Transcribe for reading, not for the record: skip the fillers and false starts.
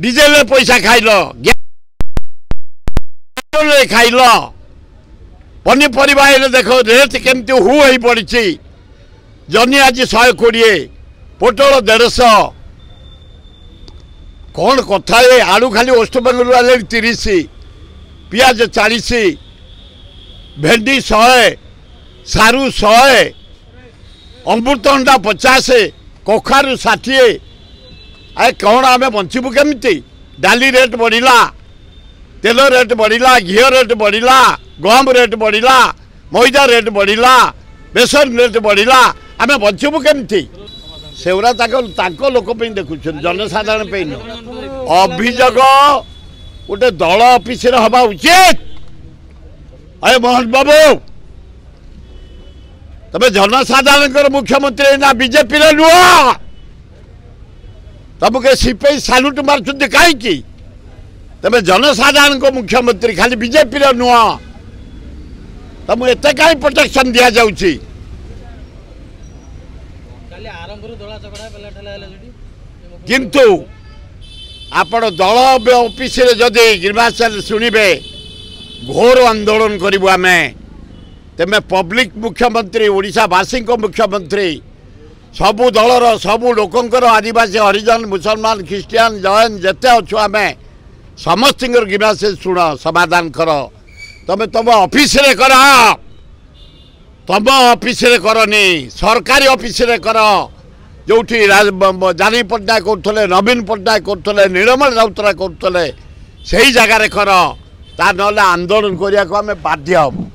Diesel पैसा खाइल खाइल पनीपरिया देख रेट केमती हु हो पड़ी जनी आज 120 पोटल 150 कौन कथा है आलू खाली वेस्टबेंगल आले 30 पियाज 40 भेंडी 100 सारू 100 अमृतभंडा 50 कखारू 60 आए कौन आम बचबू केमती डाली रेट बढ़ला तेल रेट बढ़ला घी रेट बढ़ला गहम रेट बढ़ला मैदा रेट बढ़ला बेसन रेट बढ़ला आम बचबू केमती सेवरा लोक देखुं जनसाधारण अभियोग गोटे दल ऑफिस हवा उचित अरे मोहन बाबू तबे जनसाधारण मुख्यमंत्री ना बीजेपी नुह तमके सीपी सालुट मार्च कहीं तबे जनसाधारण को मुख्यमंत्री खाली बीजेपी नुह तुम एत कहीं प्रोटेक्शन दि जाऊँगी किंतु आपण दल ऑफिस जदि निर्वाचन शुणवे घोर आंदोलन करूँ आम तेमे पब्लिक मुख्यमंत्री ओडिशावासी मुख्यमंत्री सबू दलर सबू लोकंकर आदिवासी हरिजन मुसलमान ख्रिस्टियान जैन जिते अच्छु आम समस्त ग्रीवांस शुण समाधान कर तमें तुम ऑफिस रे कर तुम ऑफिस रे करनी सरकारी ऑफिस रे कर जो जानी पट्टनायक करते नवीन पट्टनायक करते नीलमणि राउतराय करते से ही जगार कर ता ना आंदोलन करने को आम बाध्य हूँ।